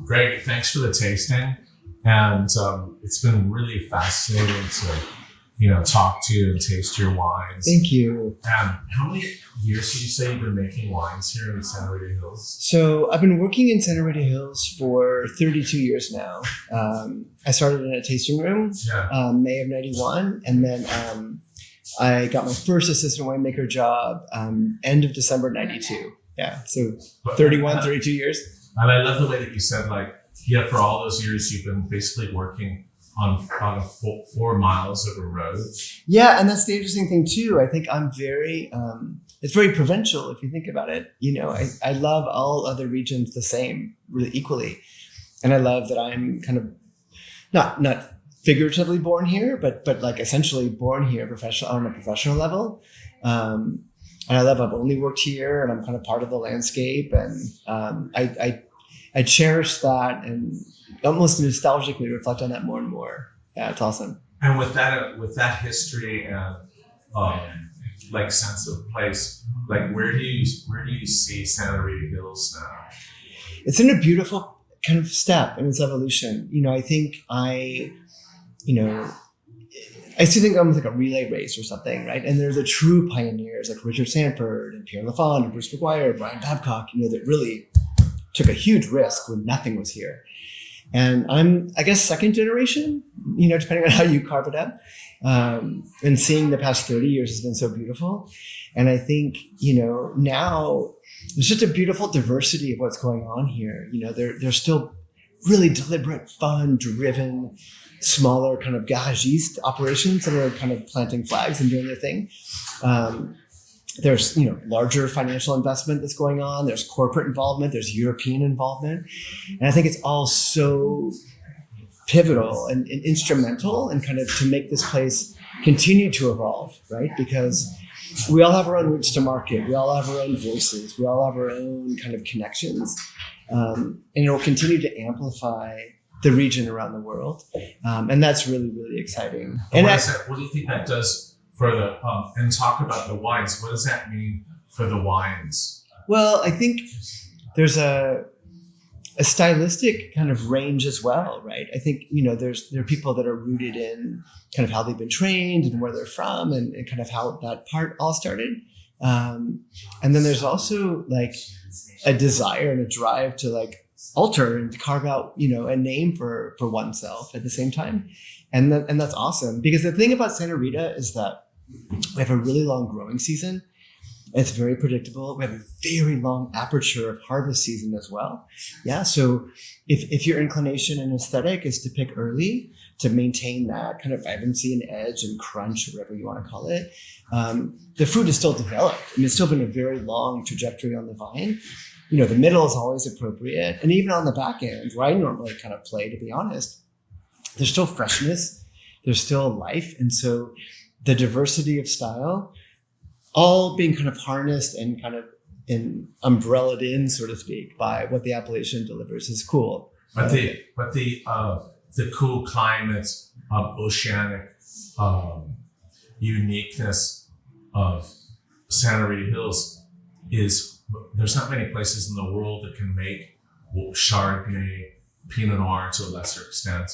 Greg, thanks for the tasting. And it's been really fascinating to, talk to you and taste your wines. Thank you. How many years did you say you've been making wines here in Santa Rita Hills? So I've been working in Santa Rita Hills for 32 years now. I started in a tasting room, May of 91. And then I got my first assistant winemaker job end of December 92. Yeah, so 32 years. And I love the way that you said, for all those years, you've been basically working on 4 miles of a road. Yeah, and that's the interesting thing too. I think I'm very, it's very provincial if you think about it. I love all other regions the same, really equally. And I love that I'm kind of not figuratively born here, but essentially born here on a professional level. And I love I've only worked here and I'm kind of part of the landscape. And I cherish that and almost nostalgically reflect on that more and more. Yeah, it's awesome. And with that history and sense of place, where do you see Santa Rita Hills now? It's in a beautiful kind of step in its evolution. I think I still think I'm like a relay race or something, right? And there's the true pioneers like Richard Sanford and Pierre Lafond and Bruce McGuire, Brian Babcock, that really took a huge risk when nothing was here. And I'm, I guess, second generation, depending on how you carve it up. And seeing the past 30 years has been so beautiful. And I think, now there's just a beautiful diversity of what's going on here. There's still really deliberate, fun, driven, smaller kind of garagiste operations that are kind of planting flags and doing their thing. There's, larger financial investment that's going on. There's corporate involvement. There's European involvement. And I think it's all so pivotal and instrumental and kind of to make this place continue to evolve, right? Because we all have our own routes to market. We all have our own voices. We all have our own kind of connections. And it will continue to amplify the region around the world. And that's really, really exciting. And what do you think that does for the, and talk about the wines? What does that mean for the wines? Well, I think there's a stylistic kind of range as well, right? I think, there are people that are rooted in kind of how they've been trained and where they're from and kind of how that part all started. And then there's also a desire and a drive to alter and to carve out, a name for oneself at the same time. And that's awesome because the thing about Santa Rita is that we have a really long growing season. It's very predictable. We have a very long aperture of harvest season as well. Yeah. So if your inclination and aesthetic is to pick early to maintain that kind of vibrancy and edge and crunch, or whatever you want to call it, the fruit is still developed. It's still been a very long trajectory on the vine. The middle is always appropriate. And even on the back end, where I normally kind of play, to be honest, there's still freshness. There's still life. And so the diversity of style, all being kind of harnessed and kind of umbrellaed in, so to speak, by what the appellation delivers is cool. But the cool climate, oceanic uniqueness of Santa Rita Hills is there's not many places in the world that can make Chardonnay, Pinot Noir to a lesser extent,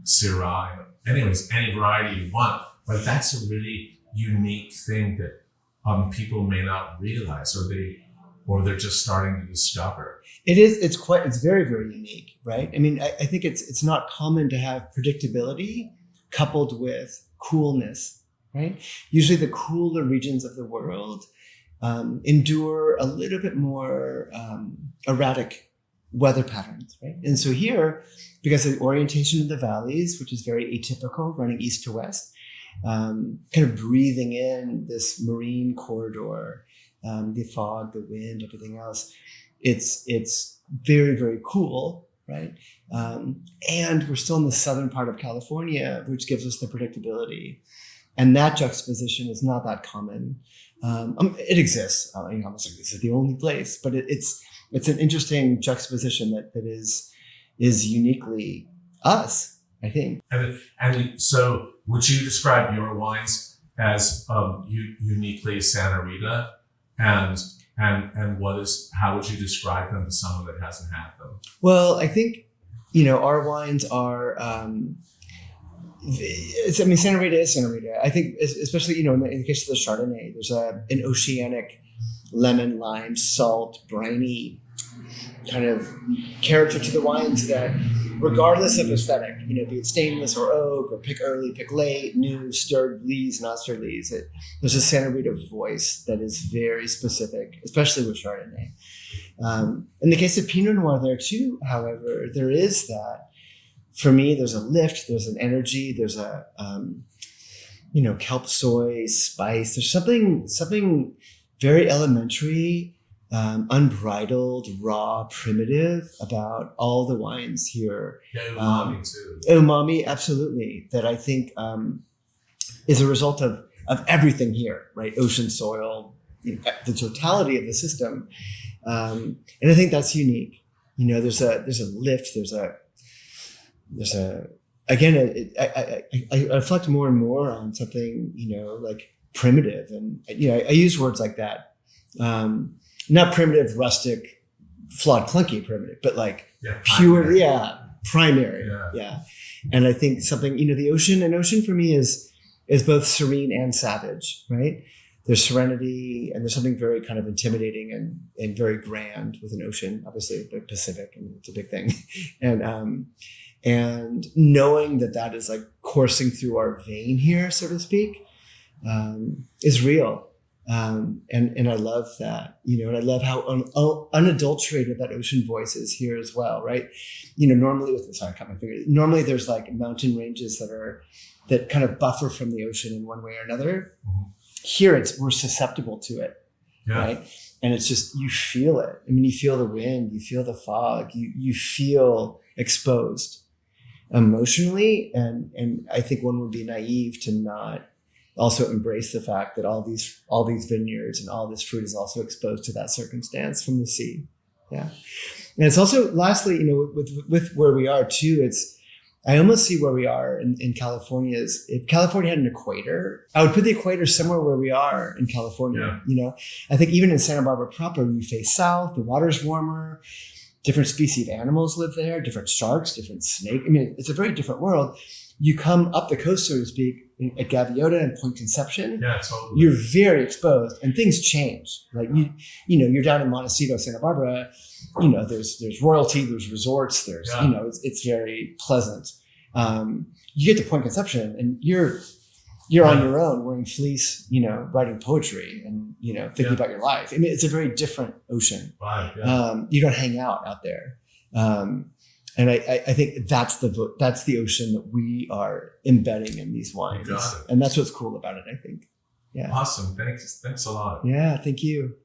Syrah, anyways, any variety you want. But that's a really unique thing that people may not realize, or they're just starting to discover. It is. It's very, very unique, right? I think it's not common to have predictability coupled with coolness, right? Usually the cooler regions of the world endure a little bit more erratic weather patterns, right? And so here, because of the orientation of the valleys, which is very atypical, running east to west, kind of breathing in this marine corridor, the fog, the wind, everything else, it's very, very cool, right? And we're still in the southern part of California, which gives us the predictability. And that juxtaposition is not that common. It exists. Almost like this is the only place, but it's an interesting juxtaposition that is uniquely us, I think. And so would you describe your wines as uniquely Santa Rita? And And how would you describe them to someone that hasn't had them? Well, I think, our wines are, Santa Rita is Santa Rita. I think, especially, in the case of the Chardonnay, there's an oceanic lemon, lime, salt, briny kind of character to the wines that, regardless of aesthetic, be it stainless or oak or pick early, pick late, new, stirred lees, not stirred lees, there's a Santa Rita voice that is very specific, especially with Chardonnay. In the case of Pinot Noir there too, however, there is that. For me, there's a lift, there's an energy, there's a, kelp soy spice. There's something very elementary, unbridled, raw, primitive about all the wines here. Yeah, umami too. Umami, absolutely. That I think is a result of everything here, right? Ocean, soil, the totality of the system. And I think that's unique. There's a lift, there's a again, I reflect more and more on something, like primitive. And, I use words like that. Not primitive, rustic, flawed, clunky primitive, but like pure, primary. Yeah. And I think something, the ocean for me is both serene and savage, right? There's serenity and there's something very kind of intimidating and very grand with an ocean, obviously the Pacific, and it's a big thing. And knowing that is like coursing through our vein here, so to speak, is real. And I love that, and I love how unadulterated that ocean voice is here as well, right? Normally I cut my finger. Normally there's like mountain ranges that kind of buffer from the ocean in one way or another. Mm-hmm. Here we're susceptible to it, right? And it's just, you feel it. I mean, you feel the wind, you feel the fog, you feel exposed emotionally. And I think one would be naive to not also embrace the fact that all these vineyards and all this fruit is also exposed to that circumstance from the sea. Yeah. And it's also, lastly, with where we are too, I almost see where we are in California is, if California had an equator, I would put the equator somewhere where we are in California. I think even in Santa Barbara proper, you face south, the water's warmer, different species of animals live there, different sharks, different snakes. I mean, it's a very different world. You come up the coast, so to speak, at Gaviota and Point Conception, totally. You're very exposed and things change. Like you're down in Montecito, Santa Barbara, there's royalty, there's resorts, there's, it's very pleasant. You get to Point Conception and you're on your own wearing fleece, writing poetry and, thinking about your life. I mean, it's a very different ocean. Right, you don't hang out there. And I think that's the ocean that we are embedding in these wines. You got it. And that's what's cool about it, I think. Yeah. Awesome. Thanks a lot. Yeah. Thank you.